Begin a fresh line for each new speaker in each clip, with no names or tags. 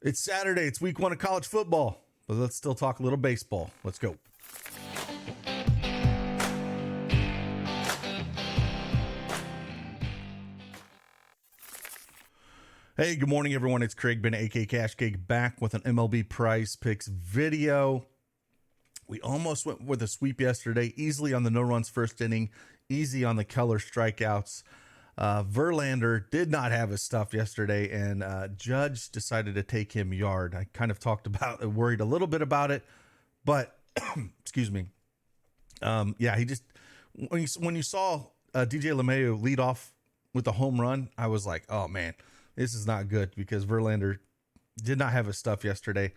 It's Saturday. It's week 1 of college football, but let's still talk a little baseball. Let's go. Hey, good morning, everyone. It's Craig Ben, aka Cash Cake, back with an MLB Prizepicks video. We almost went with a sweep yesterday, easily on the no runs first inning, easy on the Keller strikeouts. Verlander did not have his stuff yesterday, and Judge decided to take him yard. I kind of worried a little bit about it, but excuse me. He just when you saw DJ LeMahieu lead off with a home run, I was like, oh man, this is not good because Verlander did not have his stuff yesterday.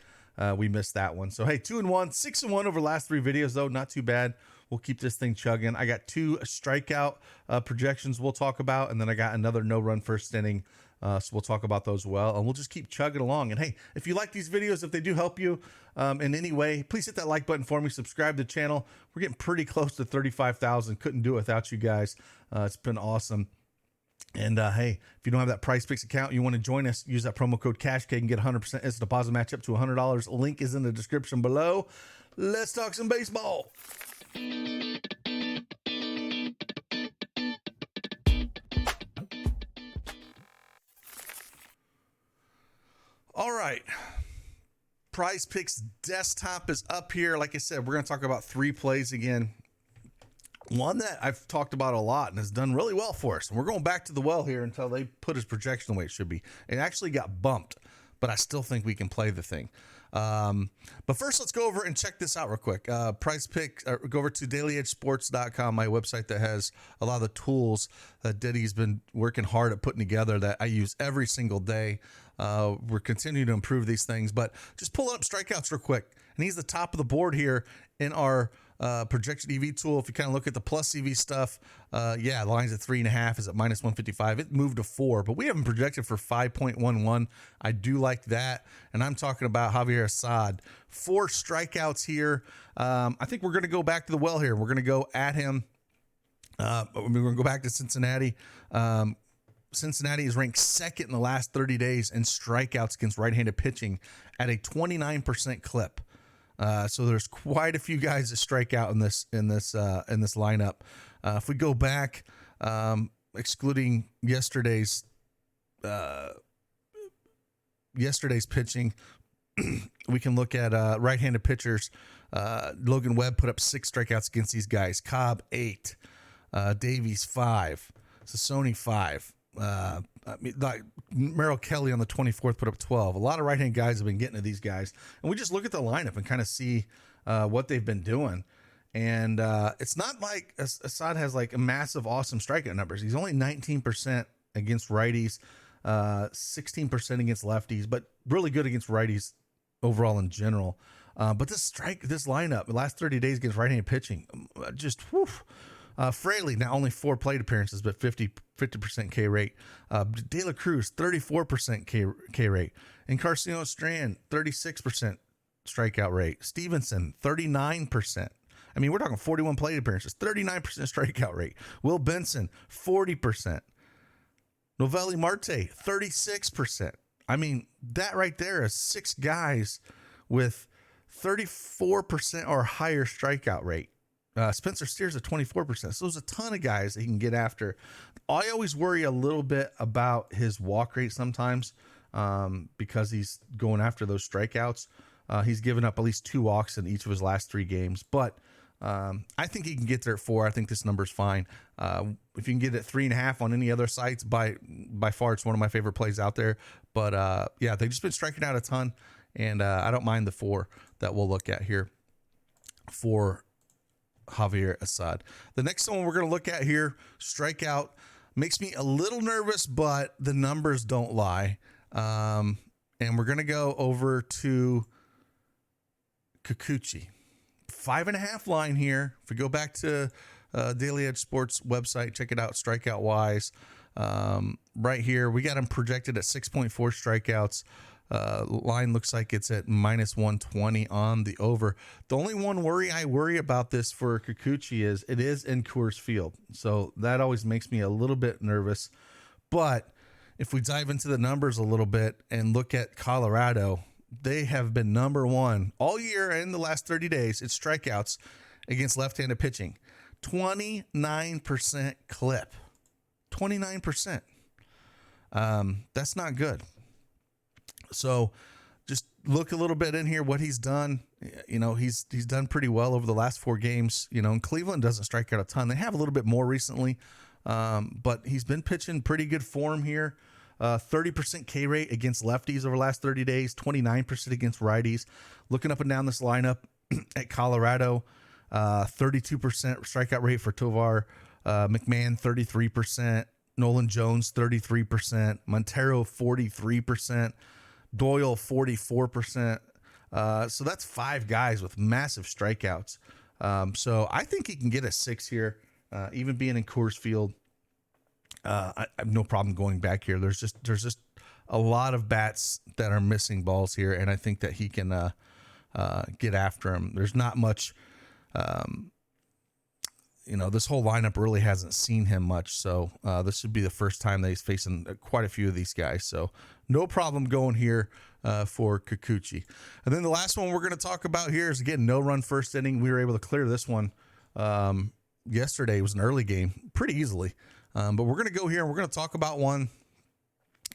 We missed that one. So hey, 2-1, 6-1 over the last 3 videos though, not too bad. We'll keep this thing chugging. I got 2 strikeout projections we'll talk about, and then I got another no-run first inning, so we'll talk about those well, and we'll just keep chugging along. And hey, if you like these videos, if they do help you in any way, please hit that like button for me. Subscribe to the channel. We're getting pretty close to 35,000. Couldn't do it without you guys. It's been awesome. And hey, if you don't have that PrizePicks account, you want to join us, use that promo code CashCake and get 100% instant deposit match up to $100. Link is in the description below. Let's talk some baseball. All right. PrizePicks desktop is up here. Like I said, we're going to talk about 3 plays again. One that I've talked about a lot and has done really well for us. And we're going back to the well here until they put his projection the way it should be. It actually got bumped, but I still think we can play the thing. But first, let's go over and check this out real quick. PrizePick, go over to dailyedgesports.com, my website that has a lot of the tools that Diddy's been working hard at putting together that I use every single day. We're continuing to improve these things, but just pulling up strikeouts real quick. And he's the top of the board here in our projection EV tool. If you kind of look at the plus EV stuff, the line's at 3.5, is at minus 155. It moved to 4, but we haven't projected for 5.11. I do like that. And I'm talking about Javier Assad. 4 strikeouts here. I think we're going to go back to the well here. We're going to go at him. We're going to go back to Cincinnati. Cincinnati is ranked 2nd in the last 30 days in strikeouts against right-handed pitching at a 29% clip. So there's quite a few guys that strike out in this lineup. If we go back, excluding yesterday's pitching, we can look at right-handed pitchers. Logan Webb put up 6 strikeouts against these guys. Cobb 8, Davies 5, Sassoni 5. Merrill Kelly on the 24th put up 12. A lot of right-hand guys have been getting to these guys, and we just look at the lineup and kind of see what they've been doing. And it's not like Assad has like a massive, awesome strikeout numbers. He's only 19% against righties, 16% against lefties, but really good against righties overall in general. But this lineup, the last 30 days against right-handed pitching, just whew. Fraley, now only 4 plate appearances, but 50% K rate. De La Cruz, 34% K rate. Encarnacion Strand, 36% strikeout rate. Stevenson, 39%. I mean, we're talking 41 plate appearances, 39% strikeout rate. Will Benson, 40%. Novelli Marte, 36%. I mean, that right there is 6 guys with 34% or higher strikeout rate. Spencer Steers at 24%. So there's a ton of guys that he can get after. I always worry a little bit about his walk rate sometimes because he's going after those strikeouts. He's given up at least 2 walks in each of his last 3 games. But I think he can get there at 4. I think this number's fine. If you can get it at 3.5 on any other sites, by far it's one of my favorite plays out there. But they've just been striking out a ton. And I don't mind the 4 that we'll look at here for Javier Assad. The next one we're going to look at here, strikeout, makes me a little nervous, but the numbers don't lie. And we're going to go over to Kikuchi. 5.5 line here. If we go back to Daily Edge Sports website, check it out, strikeout wise. Right here, we got him projected at 6.4 strikeouts. Line looks like it's at minus 120 on the over. The only one I worry about this for Kikuchi is it is in Coors Field. So that always makes me a little bit nervous. But if we dive into the numbers a little bit and look at Colorado, they have been number one all year and in the last 30 days. It's strikeouts against left-handed pitching. 29% clip. 29%. That's not good. So just look a little bit in here what he's done. He's done pretty well over the last 4 games. And Cleveland doesn't strike out a ton. They have a little bit more recently, but he's been pitching pretty good form here. 30% K rate against lefties over the last 30 days, 29% against righties. Looking up and down this lineup at Colorado, 32% strikeout rate for Tovar, McMahon 33%, Nolan Jones 33%, Montero 43%, Doyle 44%. So that's 5 guys with massive strikeouts. So I think he can get a 6 here, even being in Coors Field. I have no problem going back here. There's just a lot of bats that are missing balls here, and I think that he can get after him. There's not much. This whole lineup really hasn't seen him much, so this should be the first time that he's facing quite a few of these guys. So no problem going here for Kikuchi. And then the last one we're going to talk about here is, again, no run first inning. We were able to clear this one yesterday. It was an early game pretty easily. But we're going to go here and we're going to talk about one,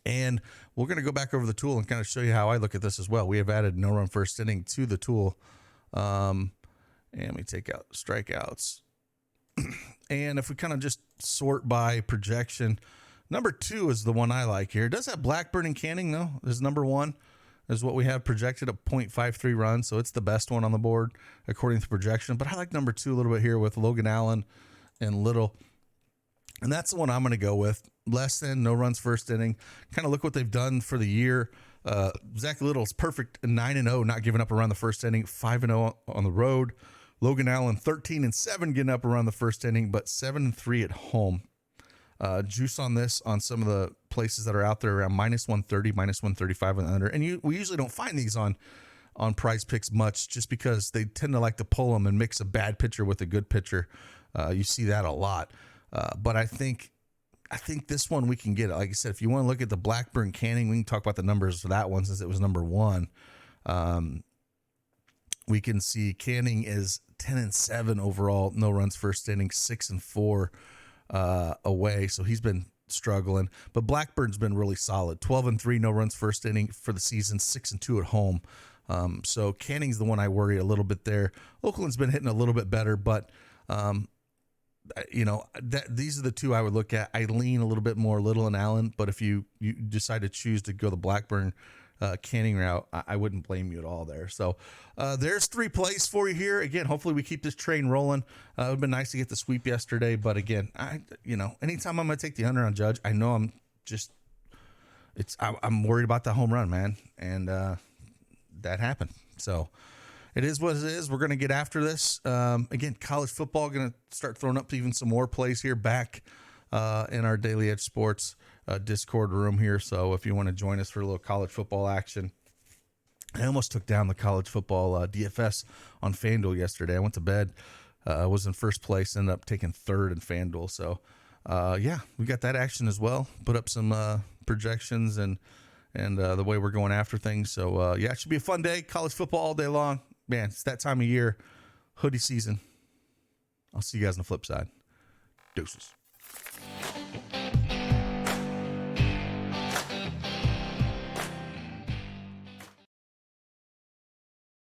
and we're going to go back over the tool and kind of show you how I look at this as well. We have added no run first inning to the tool. And we take out strikeouts. And if we kind of just sort by projection, number 2 is the one I like here. It does have Blackburn and Canning, though. Is number 1 is what we have projected at 0.53 runs. So it's the best one on the board according to projection. But I like number 2 a little bit here with Logan Allen and Little. And that's the one I'm going to go with. Less than, no runs first inning. Kind of look what they've done for the year. Zach Little's perfect 9-0, not giving up around the first inning, 5-0 on the road. Logan Allen 13-7 getting up around the first inning, but 7-3 at home. Juice on this on some of the places that are out there around -130, -135 and under. And we usually don't find these on PrizePicks much, just because they tend to like to pull them and mix a bad pitcher with a good pitcher. You see that a lot. But I think this one we can get. Like I said, if you want to look at the Blackburn Canning, we can talk about the numbers for that one since it was number 1. We can see Canning is 10-7 overall, no runs first inning, 6-4 away. So he's been struggling. But Blackburn's been really solid, 12-3, no runs first inning for the season, 6-2 at home. So Canning's the one I worry a little bit there. Oakland's been hitting a little bit better, but these are the 2 I would look at. I lean a little bit more Little and Allen, but if you decide to choose to go the Blackburn Canning route, I wouldn't blame you at all there. So there's 3 plays for you here. Again, hopefully we keep this train rolling. It would have been nice to get the sweep yesterday, but again, anytime I'm going to take the under on Judge, I know I'm worried about the home run, man, and that happened. So it is what it is. We're going to get after this. Again, college football, going to start throwing up even some more plays here back in our Daily Edge Sports Discord room here. So if you want to join us for a little college football action, I almost took down the college football DFS on FanDuel yesterday. I went to bed, was in first place, ended up taking 3rd in FanDuel. So we got that action as well. Put up some projections and the way we're going after things. So it should be a fun day. College football all day long. Man, it's that time of year, hoodie season. I'll see you guys on the flip side. Deuces.